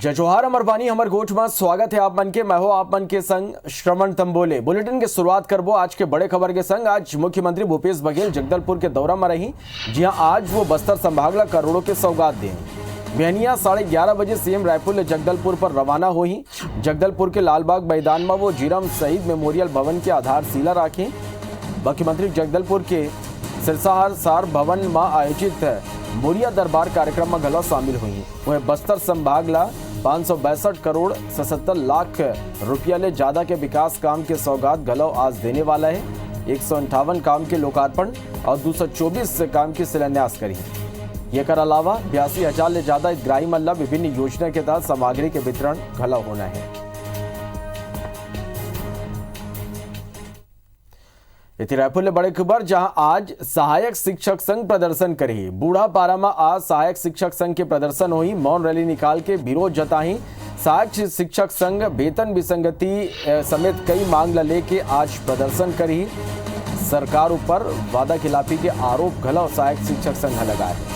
जय जोहार अमर बानी हमर गोठ में स्वागत है आप मन के। मैं हो आप मन के संग श्रवण तंबोले। बुलेटिन के शुरुआत करबो आज के बड़े खबर के संग। आज मुख्यमंत्री भूपेश बघेल जगदलपुर के दौरा में रही, जी हां आज वो बस्तर संभाग ला करोड़ों के सौगात दें। बेहनिया 11:30 बजे सीएम रायपुर ले जगदलपुर पर रवाना हुई। जगदलपुर के लालबाग मैदान में वो जीरम शहीद मेमोरियल भवन के आधारशिला रखी। मुख्यमंत्री जगदलपुर के सिरसाहार सार भवन में आयोजित मोरिया दरबार कार्यक्रम में गला शामिल हुई। वह बस्तर संभाग ला 562 करोड़ 77 लाख रुपया ले ज्यादा के विकास काम के सौगात गलव आज देने वाला है। 158 काम के लोकार्पण और 224 काम की शिलान्यास करी। ये कर अलावा 82,000 ले ज्यादा हितग्राही मल्ला विभिन्न योजना के तहत सामग्री के वितरण गलव होना है। इति रायपुर ले बड़े खबर, जहां आज सहायक शिक्षक संघ प्रदर्शन करी। बूढ़ा पारा में आज सहायक शिक्षक संघ के प्रदर्शन हुई। मौन रैली निकाल के विरोध जताई। सहायक शिक्षक संघ वेतन विसंगति समेत कई मांग लेके आज प्रदर्शन करी। सरकार ऊपर वादा खिलाफी के आरोप गलव सहायक शिक्षक संघ लगाए।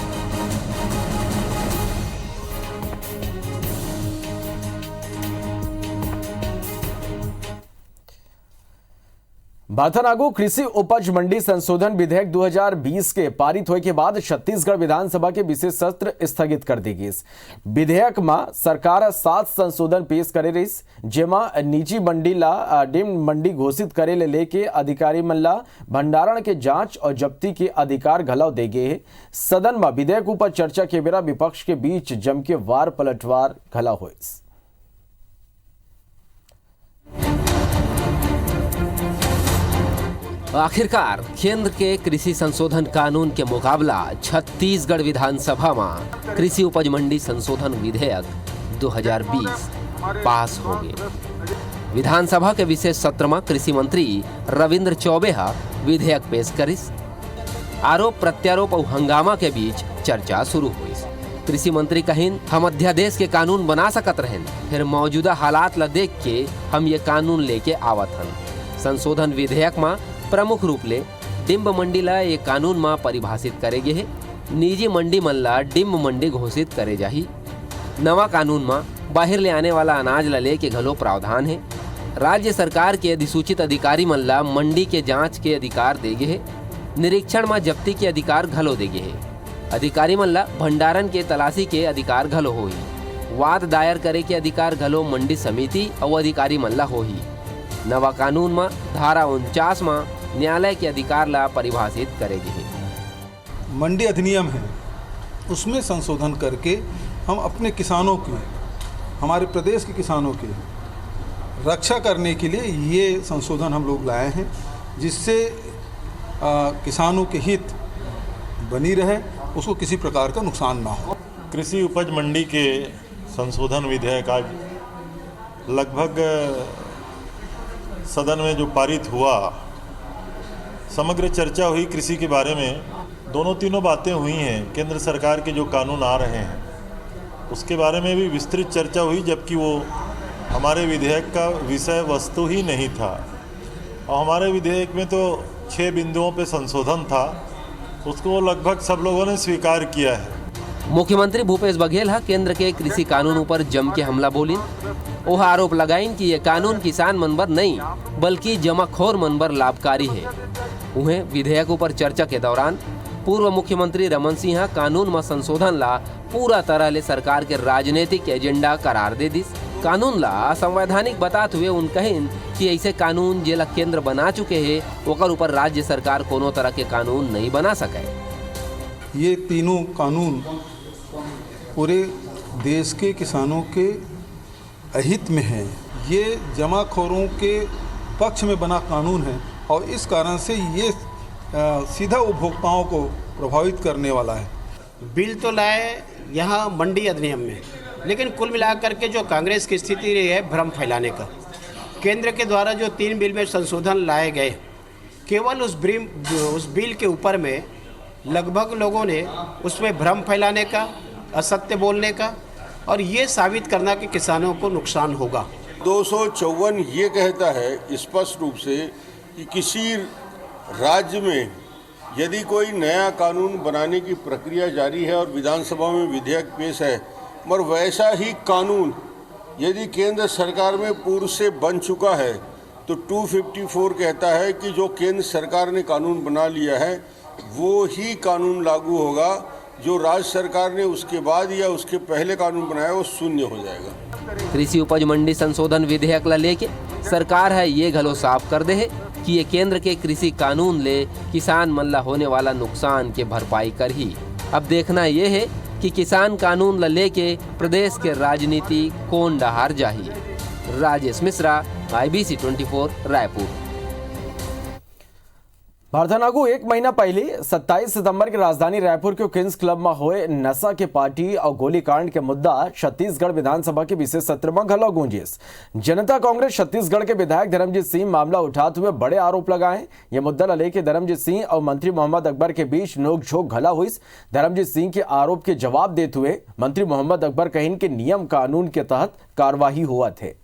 भाथनागु कृषि उपज मंडी संशोधन विधेयक 2020 के पारित होने के बाद छत्तीसगढ़ विधानसभा के विशेष सत्र स्थगित कर दी गई। विधेयक में सरकार 7 संशोधन पेश करे रही, जेमा निजी मंडी ला डीम्ड मंडी घोषित करे ले लेके अधिकारी मन ला भंडारण के जांच और जब्ती के अधिकार घलव दे गए। सदन में विधेयक ऊपर चर्चा के बेरा विपक्ष के बीच जम के वार पलटवार घलव हुई। आखिरकार केंद्र के कृषि संशोधन कानून के मुकाबला छत्तीसगढ़ विधानसभा में कृषि उपज मंडी संशोधन विधेयक 2020 पास हो गए। विधानसभा के विशेष सत्र में कृषि मंत्री रविंद्र चौबे विधेयक पेश करिस। आरोप प्रत्यारोप और हंगामा के बीच चर्चा शुरू हुई। कृषि मंत्री कहिन हम अध्यादेश के कानून बना सकत रहें, फिर मौजूदा हालात ला देख के हम ये कानून लेके आवत हन। संशोधन विधेयक में प्रमुख रूप ले डिम्ब मंडी ला एक कानून में परिभाषित करे गए है। निजी मंडी मन ला डिम्ब मंडी घोषित करे जाही। नवा कानून में बाहर ले आने वाला अनाज ला ले के घलो प्रावधान है। राज्य सरकार के अधिसूचित अधिकारी मन ला मंडी के जांच के अधिकार दे गए है। निरीक्षण में जब्ती के अधिकार घलो दे गए है। अधिकारी मन ला भंडारण के तलाशी के अधिकार घलो होही। वाद दायर करे के अधिकार घलो मंडी समिति और अधिकारी मन ला होही। नवा कानून में धारा 49 में न्यायालय के अधिकार ला परिभाषित करेगी। मंडी अधिनियम है, उसमें संशोधन करके हम अपने किसानों की, हमारे प्रदेश के किसानों की रक्षा करने के लिए ये संशोधन हम लोग लाए हैं, जिससे किसानों के हित बनी रहे, उसको किसी प्रकार का नुकसान ना हो। कृषि उपज मंडी के संशोधन विधेयक आज लगभग सदन में जो पारित हुआ, समग्र चर्चा हुई कृषि के बारे में। दोनों तीनों बातें हुई हैं। केंद्र सरकार के जो कानून आ रहे हैं उसके बारे में भी विस्तृत चर्चा हुई, जबकि वो हमारे विधेयक का विषय वस्तु ही नहीं था। और हमारे विधेयक में तो 6 बिंदुओं पे संशोधन था, उसको लगभग सब लोगों ने स्वीकार किया है। मुख्यमंत्री भूपेश बघेल केंद्र के कृषि कानून पर जम के हमला बोलिन। वह आरोप लगाइन कि यह कानून किसान मन बर नहीं बल्कि जमाखोर मन बर लाभकारी है। उन्हें विधेयक पर चर्चा के दौरान पूर्व मुख्यमंत्री रमन सिंह कानून में संशोधन ला पूरा तरह ले सरकार के राजनीतिक एजेंडा करार दे दिस। कानून ला असंवैधानिक बताते हुए उन कहिन कि ऐसे कानून जेला केंद्र बना चुके हैं ओकर ऊपर राज्य सरकार कोनो तरह के कानून नहीं बना सके। ये तीनों कानून पूरे देश के किसानों के अहित में है। ये जमाखोरों के पक्ष में बना कानून है और इस कारण से ये सीधा उपभोक्ताओं को प्रभावित करने वाला है। बिल तो लाए यहाँ मंडी अधिनियम में, लेकिन कुल मिलाकर के जो कांग्रेस की स्थिति रही है भ्रम फैलाने का। केंद्र के द्वारा जो 3 बिल में संशोधन लाए गए, केवल उस बिल के ऊपर में लगभग लोगों ने उसमें भ्रम फैलाने का, असत्य बोलने का और ये साबित करना कि किसानों को नुकसान होगा। 254 ये कहता है स्पष्ट रूप से कि किसी राज्य में यदि कोई नया कानून बनाने की प्रक्रिया जारी है और विधानसभा में विधेयक पेश है मगर वैसा ही कानून यदि केंद्र सरकार में पूर्व से बन चुका है तो 254 कहता है कि जो केंद्र सरकार ने कानून बना लिया है वो ही कानून लागू होगा, जो राज्य सरकार ने उसके बाद या उसके पहले कानून बनाया वो शून्य हो जाएगा। कृषि उपज मंडी संशोधन विधेयक ला लेके सरकार है ये घलो साफ कर दे है कि ये केंद्र के कृषि कानून ले किसान मन ला होने वाला नुकसान के भरपाई कर ही। अब देखना ये है कि किसान कानून ला लेके प्रदेश के राजनीति कौन डहार जाही। राजेश मिश्रा, IBC 24 रायपुर। भारतनागु एक महीना पहले 27 सितंबर के राजधानी रायपुर के क्वींस क्लब में हुए नशा के पार्टी और गोलीकांड के मुद्दा छत्तीसगढ़ विधानसभा के विशेष सत्र में घलो गूंजिस। जनता कांग्रेस छत्तीसगढ़ के विधायक धर्मजीत सिंह मामला उठाते हुए बड़े आरोप लगाए। ये मुद्दा लेके धर्मजीत सिंह और मंत्री मोहम्मद अकबर के बीच नोकझोंक घला हुई। धर्मजीत सिंह के आरोप के जवाब देते हुए मंत्री मोहम्मद अकबर कहिन के नियम कानून के तहत कार्यवाही हुआ थे।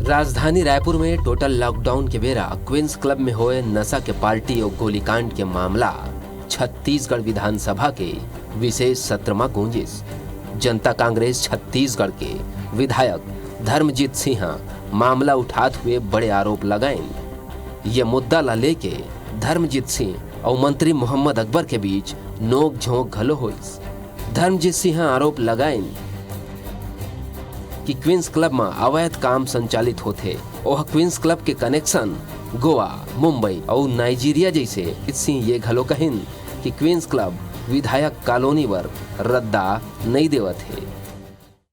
राजधानी रायपुर में टोटल लॉकडाउन के बेरा क्वींस क्लब में हुए नशा के पार्टी और गोलीकांड के मामला छत्तीसगढ़ विधानसभा के विशेष सत्र में गूंजिस। जनता कांग्रेस छत्तीसगढ़ के विधायक धर्मजीत सिंह मामला उठाते हुए बड़े आरोप लगाए। ये मुद्दा ला लेके धर्मजीत सिंह और मंत्री मोहम्मद अकबर के बीच नोक झोंक घलो हुई। धर्मजीत सिंह आरोप लगाए कि क्वींस क्लब में अवैध काम संचालित होते और क्वींस क्लब के कनेक्शन गोवा, मुंबई और नाइजीरिया जैसे। सिंह ये घलो कहिन कि क्वींस क्लब विधायक कॉलोनी पर रद्दा नहीं देवत है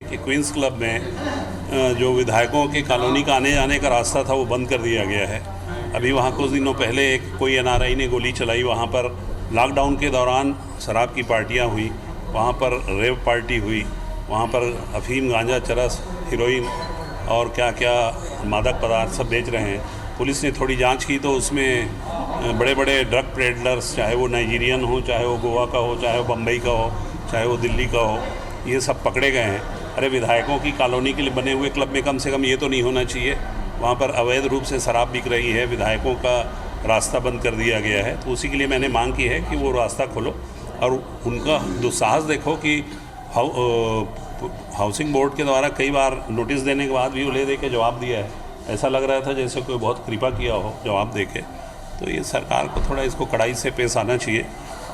कि क्वींस क्लब में जो विधायकों के कॉलोनी का आने जाने का रास्ता था वो बंद कर दिया गया है। अभी वहाँ कुछ दिनों पहले कोई NRI ने गोली चलाई। वहाँ पर लॉकडाउन के दौरान शराब की पार्टियाँ हुई, वहाँ पर रेव पार्टी हुई, वहाँ पर अफीम, गांजा, चरस, हीरोइन और क्या क्या मादक पदार्थ सब बेच रहे हैं। पुलिस ने थोड़ी जांच की तो उसमें बड़े बड़े ड्रग पेडलर्स, चाहे वो नाइजीरियन हो, चाहे वो गोवा का हो, चाहे वो बम्बई का हो, चाहे वो दिल्ली का हो, ये सब पकड़े गए हैं। अरे विधायकों की कॉलोनी के लिए बने हुए क्लब में कम से कम ये तो नहीं होना चाहिए। वहाँ पर अवैध रूप से शराब बिक रही है, विधायकों का रास्ता बंद कर दिया गया है। तो उसी के लिए मैंने मांग की है कि वो रास्ता खोलो। और उनका दुस्साहस देखो कि हाउसिंग बोर्ड के द्वारा कई बार नोटिस देने के बाद भी उन्हें दे के जवाब दिया है। ऐसा लग रहा था जैसे कोई बहुत कृपा किया हो जवाब दे के। तो ये सरकार को थोड़ा इसको कड़ाई से पेश आना चाहिए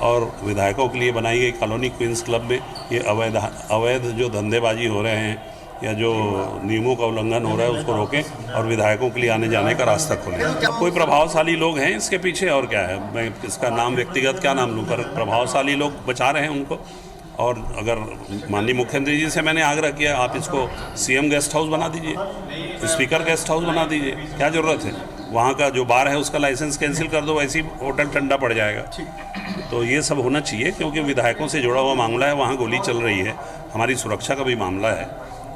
और विधायकों के लिए बनाई गई कॉलोनी क्वींस क्लब में ये अवैध जो धंधेबाजी हो रहे हैं या जो नियमों का उल्लंघन हो रहा है उसको रोकें और विधायकों के लिए आने जाने का रास्ता खोलें। कोई प्रभावशाली लोग हैं इसके पीछे और क्या है, मैं इसका नाम व्यक्तिगत क्या नाम लूँ, पर प्रभावशाली लोग बचा रहे हैं उनको। और अगर माननीय मुख्यमंत्री जी से मैंने आग्रह किया आप इसको CM गेस्ट हाउस बना दीजिए, स्पीकर गेस्ट हाउस बना दीजिए, क्या ज़रूरत है। वहाँ का जो बार है उसका लाइसेंस कैंसिल कर दो, वैसे ही होटल ठंडा पड़ जाएगा। तो ये सब होना चाहिए क्योंकि विधायकों से जुड़ा हुआ मामला है, वहाँ गोली चल रही है, हमारी सुरक्षा का भी मामला है।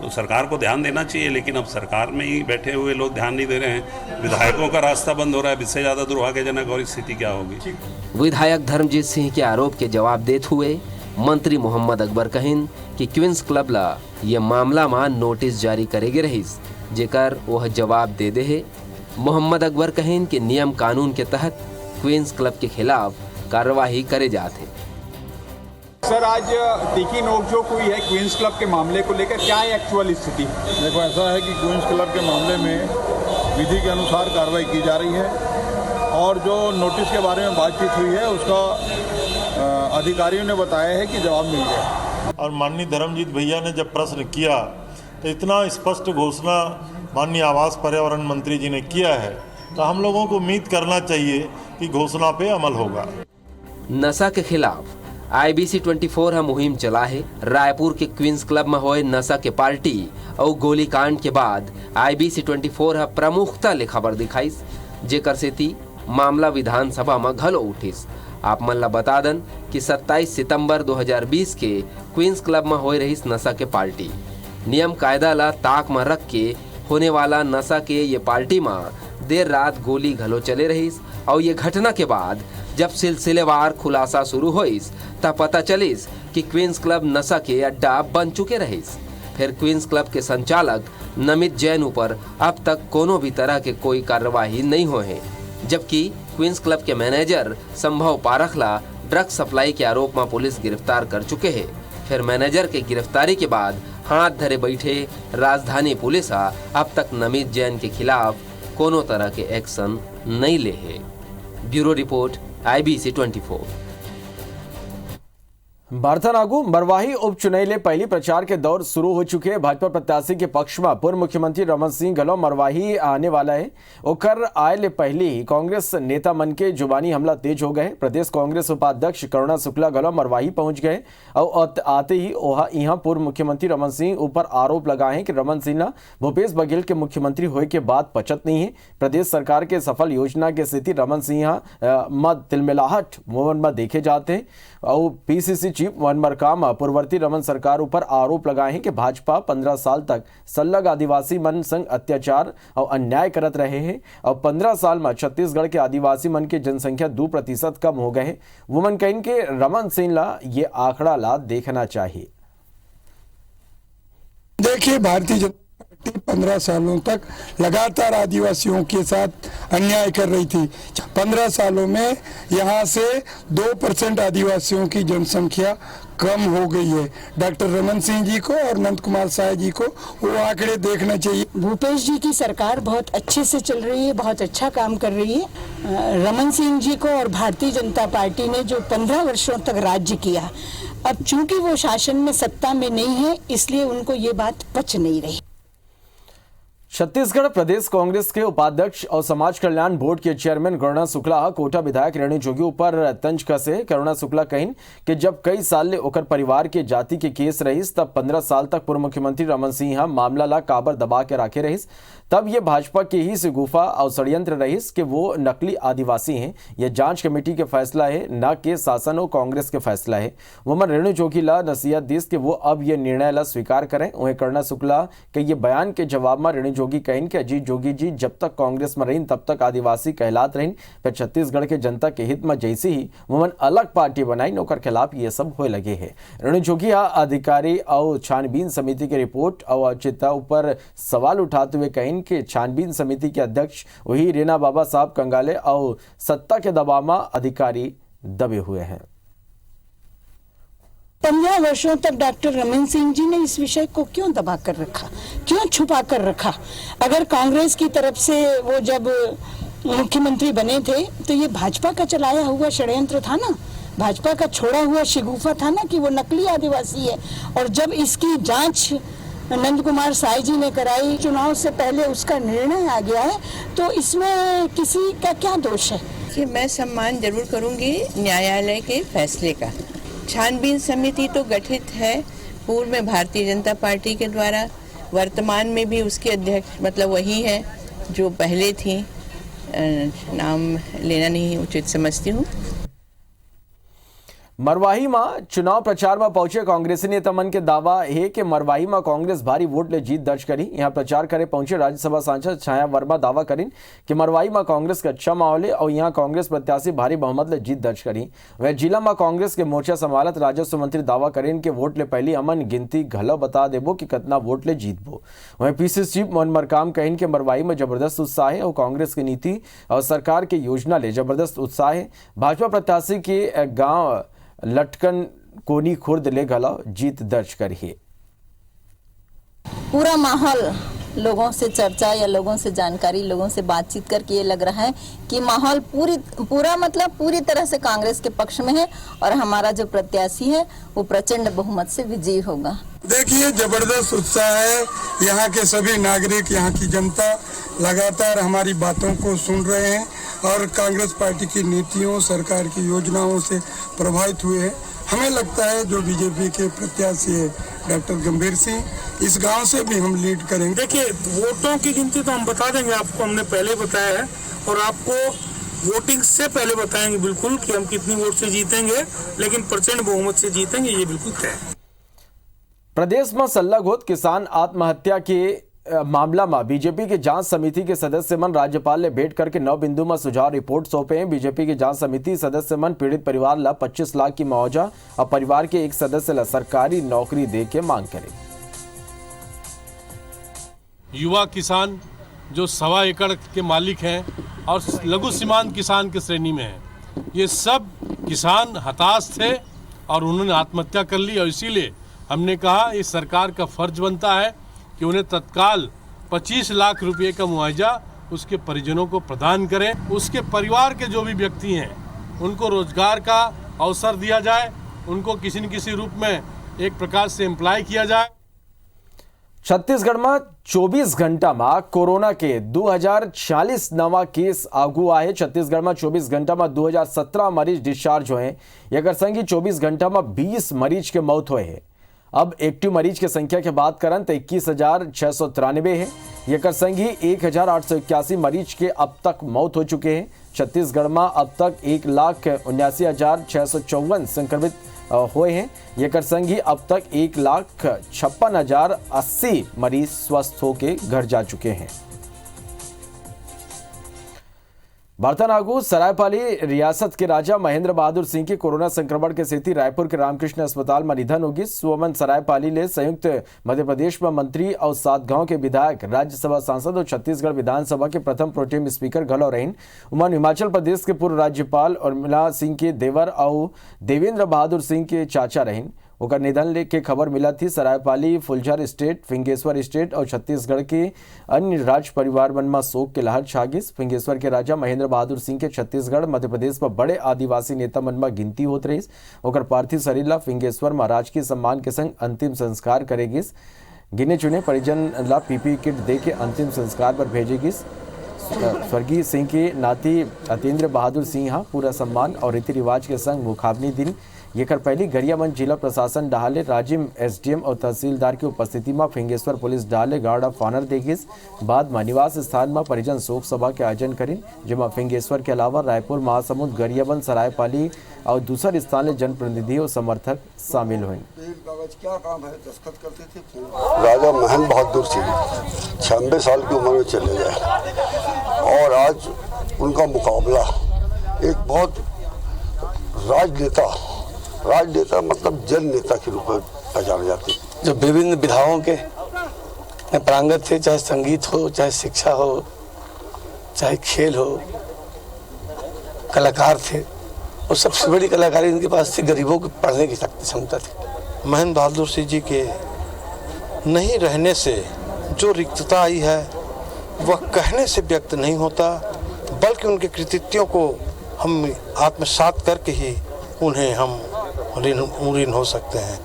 तो सरकार को ध्यान देना चाहिए, लेकिन अब सरकार में ही बैठे हुए लोग ध्यान नहीं दे रहे हैं। विधायकों का रास्ता बंद हो रहा है, इससे ज़्यादा दुर्भाग्यजनक और स्थिति क्या होगी। विधायक धर्मजीत सिंह के आरोप के जवाब देते हुए मंत्री मोहम्मद अकबर कहिन कि क्वींस क्लब ला ये मामला में नोटिस जारी करेगे रहीस, जेकर वह जवाब दे दे है। मोहम्मद अकबर कहिन कि नियम कानून के तहत क्वींस क्लब के खिलाफ कार्रवाई करे जाते। सर, आज तीखी नोकझोंक हुई है क्वींस क्लब के मामले को लेकर, क्या है एक्चुअल स्थिति? देखो, ऐसा है कि क्वींस क्लब के मामले में विधि के अनुसार कार्रवाई की जा रही है और जो नोटिस के बारे में बातचीत हुई है उसका अधिकारियों ने बताया है कि जवाब मिल गया। और माननीय धर्मजीत भैया ने जब प्रश्न किया तो इतना स्पष्ट घोषणा माननीय आवास पर्यावरण मंत्री जी ने किया है, तो हम लोगों को उम्मीद करना चाहिए कि घोषणा पे अमल होगा। नशा के खिलाफ IBC 24 मुहिम चला है। रायपुर के क्वींस क्लब में हुए नशा के पार्टी और गोलीकांड के बाद IBC 24 प्रमुखता ले खबर दिखाई, जेकर सेती मामला विधानसभा में घलो उठिस। आप मन ला बता दन कि 27 सितंबर 2020 के क्वींस क्लब में हो रही नशा के पार्टी नियम कायदा ला ताक में रख के होने वाला नशा के ये पार्टी में देर रात गोली घलो चले रहीस। और ये घटना के बाद जब सिलसिलेवार खुलासा शुरू होइस तब पता चलिस कि क्वींस क्लब नशा के अड्डा बन चुके रहीस। फिर क्वींस क्लब के संचालक नमित जैन ऊपर अब तक कोनो भी तरह के कोई कार्रवाई नहीं हुए हैं, जबकि क्वींस क्लब के मैनेजर संभव पारखला ड्रग सप्लाई के आरोप में पुलिस गिरफ्तार कर चुके हैं। फिर मैनेजर के गिरफ्तारी के बाद हाथ धरे बैठे राजधानी पुलिस अब तक नमित जैन के खिलाफ कोनो तरह के एक्शन नहीं ले है। Bureau report IBC 24। बारथानागु मरवाही उपचुनाव ले पहली प्रचार के दौर शुरू हो चुके हैं। भाजपा प्रत्याशी के पक्ष में पूर्व मुख्यमंत्री रमन सिंह गलो मरवाही आने वाला है। ओकर आए ले पहले ही कांग्रेस नेता मन के जुबानी हमला तेज हो गए। प्रदेश कांग्रेस उपाध्यक्ष करुणा शुक्ला गलो मरवाही पहुंच गए और आते ही यहाँ पूर्व मुख्यमंत्री रमन सिंह ऊपर आरोप लगाए हैं कि रमन सिंह भूपेश बघेल के मुख्यमंत्री होए के बाद पचत नहीं है। प्रदेश सरकार के सफल योजना के स्थिति रमन सिंह मत तिलमिलाहट मोहन में देखे जाते हैं और PCC चीफ वन मरकाम पूर्ववर्ती रमन सरकार ऊपर आरोप लगाए हैं कि भाजपा 15 साल तक सल्लग आदिवासी मन संग अत्याचार और अन्याय करत रहे हैं और 15 साल में छत्तीसगढ़ के आदिवासी मन की जनसंख्या 2% कम हो गए हैं। वो मन कहें कि रमन सिंह ला ये आंकड़ा ला देखना चाहिए। देखिए, भारतीय जनता पार्टी 15 सालों तक लगातार आदिवासियों के साथ अन्याय कर रही थी। 15 सालों में यहाँ से 2% आदिवासियों की जनसंख्या कम हो गई है। डॉक्टर रमन सिंह जी को और नंद कुमार साय जी को वो आंकड़े देखना चाहिए। भूपेश जी की सरकार बहुत अच्छे से चल रही है, बहुत अच्छा काम कर रही है। रमन सिंह जी को और भारतीय जनता पार्टी ने जो 15 वर्षों तक राज्य किया, अब चूंकि वो शासन में सत्ता में नहीं है, इसलिए उनको ये बात पच नहीं रही। छत्तीसगढ़ प्रदेश कांग्रेस के उपाध्यक्ष और समाज कल्याण बोर्ड के चेयरमैन करुणा शुक्ला कोटा विधायक रेणु जोगी ऊपर तंज कसे। करुणा शुक्ला कहिन कि जब कई साल ले ओकर परिवार के जाति के केस रहीस, तब 15 साल तक पूर्व मुख्यमंत्री रमन सिंह मामला ला काबर दबा के रखे रहीस। तब ये भाजपा के ही से गुफा और षड्यंत्र रहीस कि वो नकली आदिवासी हैं। यह जांच कमेटी के फैसला है, न कि शासन और कांग्रेस के फैसला है। वमन रेणु जोगी ला नसीहत दीस कि वो अब ये निर्णय ला स्वीकार करें। वहीं करुणा शुक्ला के ये बयान के जवाब में रेणु जोगी कहिन कि अजीत जोगी जी जब तक कांग्रेस में रहीन तब तक आदिवासी कहलात रहीन, फिर छत्तीसगढ़ के जनता के हित में जैसे ही वमन अलग पार्टी बनाई ओकर खिलाफ ये सब होए लगे है। रेणु जोगी अधिकारी और छानबीन समिति की रिपोर्ट और औचित्यता ऊपर सवाल उठाते हुए कहिन कि छानबीन समिति के अध्यक्ष वही रेना बाबा साहब कंगाले और सत्ता के दबाव में अधिकारी दबे हुए हैं। 15 वर्षों तक डॉक्टर रमन सिंह जी ने इस विषय को क्यों दबा कर रखा, क्यों छुपा कर रखा? अगर कांग्रेस की तरफ से वो जब मुख्यमंत्री बने थे तो ये भाजपा का चलाया हुआ षड्यंत्र था ना, भाजपा का छोड़ा हुआ शिगुफा था ना कि वो नकली आदिवासी है। और जब इसकी जांच नंद कुमार साय जी ने कराई, चुनाव से पहले उसका निर्णय आ गया है, तो इसमें किसी का क्या दोष है? कि मैं सम्मान जरूर करूंगी न्यायालय के फैसले का। छानबीन समिति तो गठित है पूर्व में भारतीय जनता पार्टी के द्वारा, वर्तमान में भी उसके अध्यक्ष मतलब वही है जो पहले थी, नाम लेना नहीं उचित समझती हूँ। मरवाही में चुनाव प्रचार में पहुंचे कांग्रेसी नेता मन के दावा है कि मरवाही में कांग्रेस भारी वोट ले जीत दर्ज करी। यहां प्रचार करे पहुंचे राज्यसभा सांसद छाया वर्मा दावा करीन कि मरवाही में कांग्रेस का अच्छा माहौल है और यहां कांग्रेस प्रत्याशी भारी बहुमत ले जीत दर्ज करी। वह जिला में कांग्रेस के मोर्चा संभालत राजस्व मंत्री दावा करीन कि वोट ले पहली अमन गिनती घलो बता देबो कि कितना वोट ले जीतबो। वहीं PCC चीफ वन मरकाम कहिन कि मरवाही में जबरदस्त उत्साह है और कांग्रेस की नीति और सरकार की योजना ले जबरदस्त उत्साह है। भाजपा प्रत्याशी के गाँव लटकन कोनी खुर्द ले गला जीत दर्ज करी है। पूरा माहौल लोगों से चर्चा या लोगों से जानकारी, लोगों से बातचीत करके ये लग रहा है कि माहौल पूरी तरह से कांग्रेस के पक्ष में है और हमारा जो प्रत्याशी है वो प्रचंड बहुमत से विजयी होगा। देखिए, जबरदस्त उत्साह है। यहाँ के सभी नागरिक, यहाँ की जनता लगातार हमारी बातों को सुन रहे हैं और कांग्रेस पार्टी की नीतियों, सरकार की योजनाओं से प्रभावित हुए हैं। हमें लगता है जो बीजेपी के प्रत्याशी है डॉक्टर गंभीर सिंह, इस गांव से भी हम लीड करेंगे। देखिए, वोटों की गिनती तो हम बता देंगे आपको, हमने पहले बताया है और आपको वोटिंग से पहले बताएंगे बिल्कुल कि हम कितनी वोट से जीतेंगे, लेकिन प्रचंड बहुमत से जीतेंगे, ये बिल्कुल तय है। प्रदेश में सल्लाघोत किसान आत्महत्या के मामला में बीजेपी के जांच समिति के सदस्य मन राज्यपाल ने भेंट करके 9 बिंदु में सुझाव रिपोर्ट सौंपे हैं। बीजेपी की जांच समिति सदस्य मन पीड़ित परिवार ला 25 लाख की मुआवजा और परिवार के एक सदस्य ला सरकारी नौकरी दे के मांग करे। युवा किसान जो 1.25 एकड़ के मालिक हैं और लघु सीमांत किसान की श्रेणी में हैं, ये सब किसान हताश थे और उन्होंने आत्महत्या कर ली। और इसीलिए हमने कहा इस सरकार का फर्ज बनता है कि उन्हें तत्काल 25 लाख रुपए का मुआवजा उसके परिजनों को प्रदान करें। उसके परिवार के जो भी व्यक्ति हैं उनको रोजगार का अवसर दिया जाए, उनको किसी न किसी रूप में एक प्रकार से एम्प्लॉय किया जाए। छत्तीसगढ़ में 24 घंटा में कोरोना के 2040 नवा केस आगू आए। छत्तीसगढ़ में 24 घंटा में 2017 मरीज डिस्चार्ज हुए। एक संगी 24 घंटा में 20 मरीज के मौत हुए हैं। अब एक्टिव मरीज की संख्या की बात करें तो 21,693 है। एक संगी 1,881 मरीज के अब तक मौत हो चुके हैं। छत्तीसगढ़ में अब तक 1,79,654 संक्रमित हुए हैं। ये संगी अब तक 1,56,080 मरीज स्वस्थ होकर घर जा चुके हैं। बर्तनागू सरायपाली रियासत के राजा महेंद्र बहादुर सिंह के कोरोना संक्रमण के सेती रायपुर के रामकृष्ण अस्पताल में निधन होगी। सुमन सरायपाली ले संयुक्त मध्य प्रदेश में मंत्री और 7 गांव के विधायक, राज्यसभा सांसद और छत्तीसगढ़ विधानसभा के प्रथम प्रोटेम स्पीकर घलो रहीन। उमन हिमाचल प्रदेश के पूर्व राज्यपाल उर्मिला सिंह के देवर और देवेंद्र बहादुर सिंह के चाचा रहीन। ओकर निधन के खबर मिला थी। सरायपाली, फुलझर स्टेट, फिंगेश्वर स्टेट और छत्तीसगढ़ के अन्य राज परिवार मन में शोक के लहर छागिस। फिंगेश्वर के राजा महेंद्र बहादुर सिंह के छत्तीसगढ़ मध्य प्रदेश में बड़े आदिवासी नेता मन में गिनती होत रहीस। ओकर पार्थिव शरीर ला फिंगेश्वर में राजकीय सम्मान के संग अंतिम संस्कार करेगिस। गिने चुने परिजन ला पीपी किट दे के अंतिम संस्कार पर भेजेगिस। स्वर्गीय सिंह के नाती अतेंद्र बहादुर सिंह पूरा सम्मान और रीति रिवाज के संग मुखाग्नि दिन ये कर पहली गरियाबंद जिला प्रशासन डाले राजिम एसडीएम और तहसीलदार की उपस्थिति में फिंगेश्वर पुलिस डाले गार्ड ऑफ ऑनर देगिस। बाद में निवास स्थान में परिजन शोक सभा के आयोजन करें, जिसमें फिंगेश्वर के अलावा रायपुर, महासमुंद, गरियाबंद, सरायपाली और दूसर स्थान ले जनप्रतिनिधि और समर्थक शामिल हुए। क्या काम है, दस्तखत करते थे। राजा महेंद्र बहादुर सिंह 96 साल की उम्र में चले गए और आज उनका मुकाबला एक बहुत राजनेता मतलब जन नेता के रूप में पहचाने जाते हैं। जो विभिन्न विधाओं के प्रांगण थे, चाहे संगीत हो, चाहे शिक्षा हो, चाहे खेल हो, कलाकार थे। और सबसे बड़ी कलाकारी इनके पास थी, गरीबों को पढ़ने की क्षमता थी। महेंद्र बहादुर सिंह जी के नहीं रहने से जो रिक्तता आई है वह कहने से व्यक्त नहीं होता, बल्कि उनके कृतित्वों को हम आत्मसात करके ही उन्हें हम ऋण हो सकते हैं।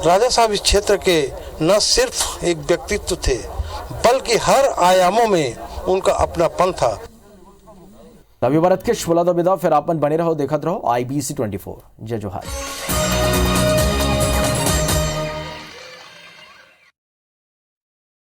राजा साहब इस क्षेत्र के न सिर्फ एक व्यक्तित्व थे, बल्कि हर आयामों में उनका अपनापन था। नवी भारत के शुला विदा फिर आपन बने रहो, देखत रहो IBC 24। जय जोहार।